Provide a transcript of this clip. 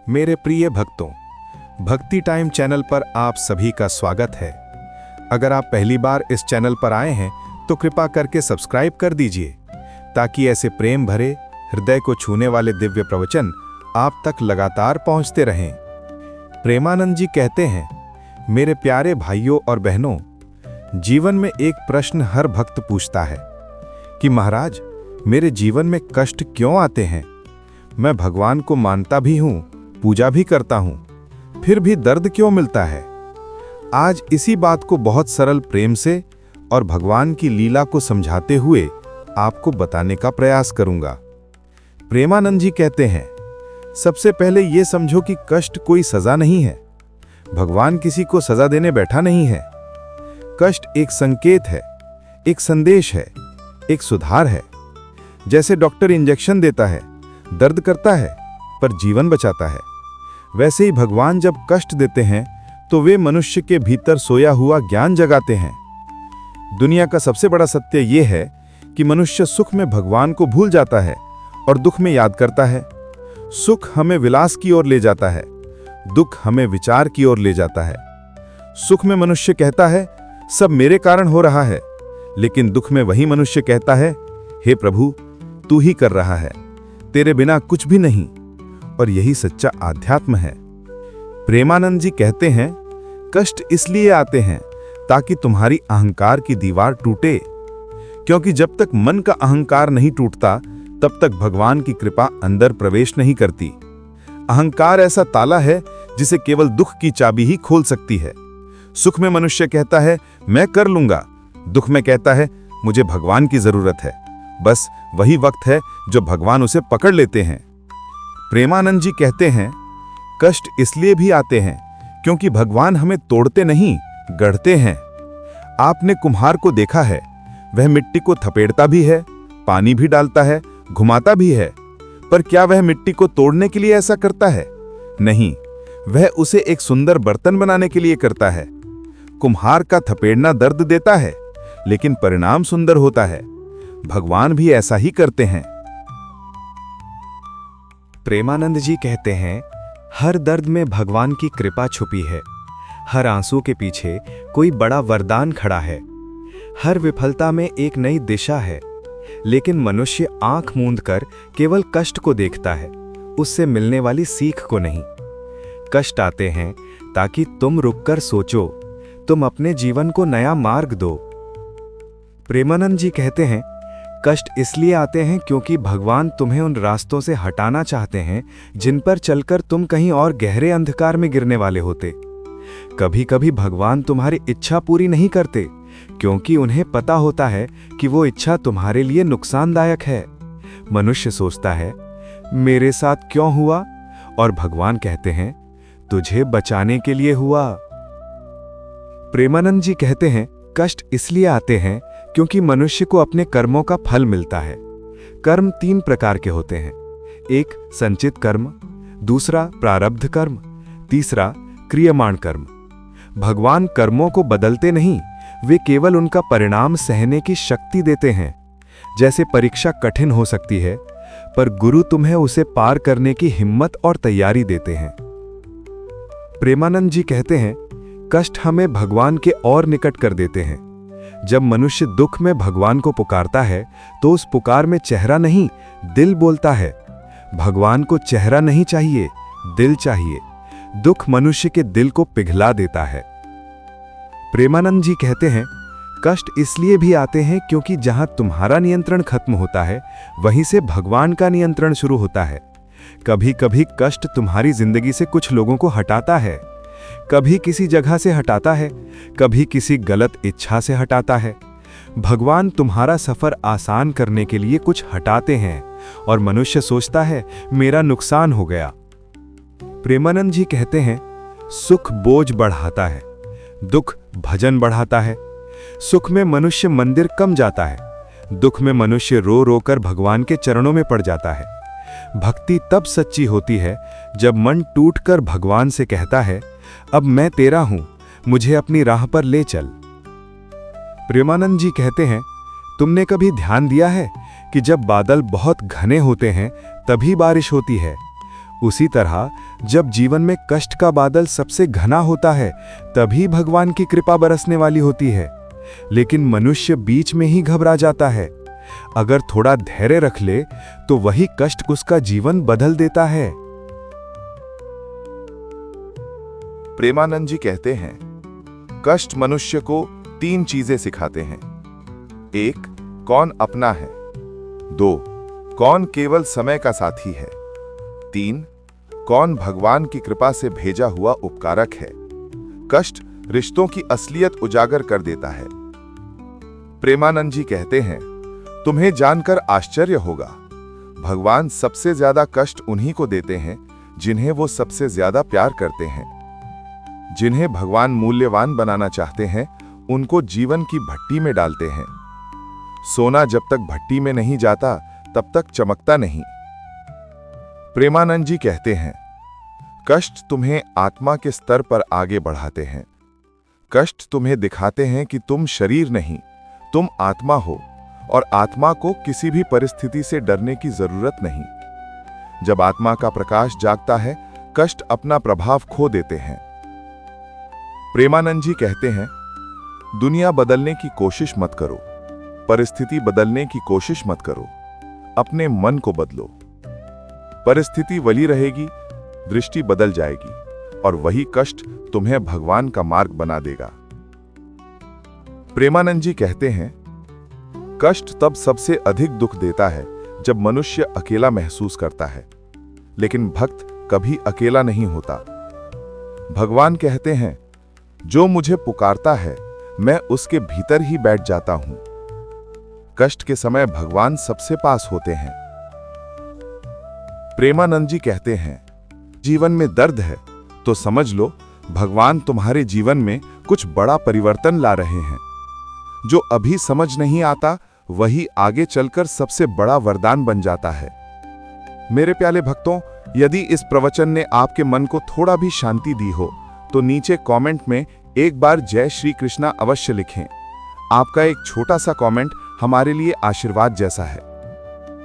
मेरे प्रिय भक्तों, भक्ति टाइम चैनल पर आप सभी का स्वागत है। अगर आप पहली बार इस चैनल पर आए हैं तो कृपा करके सब्सक्राइब कर दीजिए ताकि ऐसे प्रेम भरे हृदय को छूने वाले दिव्य प्रवचन आप तक लगातार पहुंचते रहें। प्रेमानंद जी कहते हैं, मेरे प्यारे भाइयों और बहनों, जीवन में एक प्रश्न हर भक्त पूछता है कि महाराज, मेरे जीवन में कष्ट क्यों आते हैं? मैं भगवान को मानता भी हूं, पूजा भी करता हूं, फिर भी दर्द क्यों मिलता है? आज इसी बात को बहुत सरल प्रेम से और भगवान की लीला को समझाते हुए आपको बताने का प्रयास करूंगा। प्रेमानंद जी कहते हैं, सबसे पहले यह समझो कि कष्ट कोई सजा नहीं है। भगवान किसी को सजा देने बैठा नहीं है। कष्ट एक संकेत है, एक संदेश है, एक सुधार है। जैसे डॉक्टर इंजेक्शन देता है, दर्द करता है पर जीवन बचाता है, वैसे ही भगवान जब कष्ट देते हैं तो वे मनुष्य के भीतर सोया हुआ ज्ञान जगाते हैं। दुनिया का सबसे बड़ा सत्य यह है कि मनुष्य सुख में भगवान को भूल जाता है और दुख में याद करता है। सुख हमें विलास की ओर ले जाता है, दुख हमें विचार की ओर ले जाता है। सुख में मनुष्य कहता है, सब मेरे कारण हो रहा है, लेकिन दुख में वही मनुष्य कहता है, हे प्रभु, तू ही कर रहा है, तेरे बिना कुछ भी नहीं। और यही सच्चा आध्यात्म है। प्रेमानंद जी कहते हैं, कष्ट इसलिए आते हैं ताकि तुम्हारी अहंकार की दीवार टूटे, क्योंकि जब तक मन का अहंकार नहीं टूटता तब तक भगवान की कृपा अंदर प्रवेश नहीं करती। अहंकार ऐसा ताला है जिसे केवल दुख की चाबी ही खोल सकती है। सुख में मनुष्य कहता है, मैं कर लूंगा, दुख में कहता है, मुझे भगवान की जरूरत है। बस वही वक्त है जो भगवान उसे पकड़ लेते हैं। प्रेमानंद जी कहते हैं, कष्ट इसलिए भी आते हैं क्योंकि भगवान हमें तोड़ते नहीं, गढ़ते हैं। आपने कुम्हार को देखा है, वह मिट्टी को थपेड़ता भी है, पानी भी डालता है, घुमाता भी है, पर क्या वह मिट्टी को तोड़ने के लिए ऐसा करता है? नहीं, वह उसे एक सुंदर बर्तन बनाने के लिए करता है। कुम्हार का थपेड़ना दर्द देता है, लेकिन परिणाम सुंदर होता है। भगवान भी ऐसा ही करते हैं। प्रेमानंद जी कहते हैं, हर दर्द में भगवान की कृपा छुपी है। हर आंसू के पीछे कोई बड़ा वरदान खड़ा है। हर विफलता में एक नई दिशा है। लेकिन मनुष्य आंख मूंद कर केवल कष्ट को देखता है, उससे मिलने वाली सीख को नहीं। कष्ट आते हैं ताकि तुम रुककर सोचो, तुम अपने जीवन को नया मार्ग दो। प्रेमानंद जी कहते हैं, कष्ट इसलिए आते हैं क्योंकि भगवान तुम्हें उन रास्तों से हटाना चाहते हैं जिन पर चलकर तुम कहीं और गहरे अंधकार में गिरने वाले होते। कभी कभी भगवान तुम्हारी इच्छा पूरी नहीं करते क्योंकि उन्हें पता होता है कि वो इच्छा तुम्हारे लिए नुकसानदायक है। मनुष्य सोचता है, मेरे साथ क्यों हुआ? और भगवान कहते हैं, तुझे बचाने के लिए हुआ। प्रेमानंद जी कहते हैं, कष्ट इसलिए आते हैं क्योंकि मनुष्य को अपने कर्मों का फल मिलता है। कर्म 3 प्रकार के होते हैं। एक संचित कर्म, दूसरा प्रारब्ध कर्म, तीसरा क्रियमाण कर्म। भगवान कर्मों को बदलते नहीं, वे केवल उनका परिणाम सहने की शक्ति देते हैं। जैसे परीक्षा कठिन हो सकती है, पर गुरु तुम्हें उसे पार करने की हिम्मत और तैयारी देते हैं। प्रेमानंद जी कहते हैं, कष्ट हमें भगवान के और निकट कर देते हैं। जब मनुष्य दुख में भगवान को पुकारता है तो उस पुकार में चेहरा नहीं, दिल बोलता है। भगवान को चेहरा नहीं चाहिए, दिल चाहिए। दुख मनुष्य के दिल को पिघला देता है। प्रेमानंद जी कहते हैं, कष्ट इसलिए भी आते हैं क्योंकि जहां तुम्हारा नियंत्रण खत्म होता है, वहीं से भगवान का नियंत्रण शुरू होता है। कभी कभी कष्ट तुम्हारी जिंदगी से कुछ लोगों को हटाता है, कभी किसी जगह से हटाता है, कभी किसी गलत इच्छा से हटाता है। भगवान तुम्हारा सफर आसान करने के लिए कुछ हटाते हैं और मनुष्य सोचता है, मेरा नुकसान हो गया। प्रेमानंद जी कहते हैं, सुख बोझ बढ़ाता है, दुख भजन बढ़ाता है। सुख में मनुष्य मंदिर कम जाता है, दुख में मनुष्य रो रो कर भगवान के चरणों में पड़ जाता है। भक्ति तब सच्ची होती है जब मन टूटकर भगवान से कहता है, अब मैं तेरा हूं, मुझे अपनी राह पर ले चल। प्रेमानंद जी कहते हैं, तुमने कभी ध्यान दिया है कि जब बादल बहुत घने होते हैं तभी बारिश होती है? उसी तरह जब जीवन में कष्ट का बादल सबसे घना होता है, तभी भगवान की कृपा बरसने वाली होती है। लेकिन मनुष्य बीच में ही घबरा जाता है। अगर थोड़ा धैर्य रख ले तो वही कष्ट उसका जीवन बदल देता है। प्रेमानंद जी कहते हैं, कष्ट मनुष्य को 3 चीजें सिखाते हैं। 1. कौन अपना है। 2. कौन केवल समय का साथी है। 3. कौन भगवान की कृपा से भेजा हुआ उपकारक है। कष्ट रिश्तों की असलियत उजागर कर देता है। प्रेमानंद जी कहते हैं, तुम्हें जानकर आश्चर्य होगा, भगवान सबसे ज्यादा कष्ट उन्हीं को देते हैं जिन्हें वो सबसे ज्यादा प्यार करते हैं। जिन्हें भगवान मूल्यवान बनाना चाहते हैं, उनको जीवन की भट्टी में डालते हैं। सोना जब तक भट्टी में नहीं जाता, तब तक चमकता नहीं। प्रेमानंद जी कहते हैं, कष्ट तुम्हें आत्मा के स्तर पर आगे बढ़ाते हैं। कष्ट तुम्हें दिखाते हैं कि तुम शरीर नहीं, तुम आत्मा हो, और आत्मा को किसी भी परिस्थिति से डरने की जरूरत नहीं। जब आत्मा का प्रकाश जागता है, कष्ट अपना प्रभाव खो देते हैं। प्रेमानंद जी कहते हैं, दुनिया बदलने की कोशिश मत करो, परिस्थिति बदलने की कोशिश मत करो, अपने मन को बदलो। परिस्थिति वही रहेगी, दृष्टि बदल जाएगी, और वही कष्ट तुम्हें भगवान का मार्ग बना देगा। प्रेमानंद जी कहते हैं, कष्ट तब सबसे अधिक दुख देता है जब मनुष्य अकेला महसूस करता है, लेकिन भक्त कभी अकेला नहीं होता। भगवान कहते हैं, जो मुझे पुकारता है, मैं उसके भीतर ही बैठ जाता हूं। कष्ट के समय भगवान सबसे पास होते हैं। प्रेमानंद जी कहते हैं, जीवन में दर्द है तो समझ लो भगवान तुम्हारे जीवन में कुछ बड़ा परिवर्तन ला रहे हैं। जो अभी समझ नहीं आता, वही आगे चलकर सबसे बड़ा वरदान बन जाता है। मेरे प्यारे भक्तों, यदि इस प्रवचन ने आपके मन को थोड़ा भी शांति दी हो, तो नीचे कमेंट में एक बार जय श्री कृष्णा अवश्य लिखें। आपका एक छोटा सा कमेंट हमारे लिए आशीर्वाद जैसा है।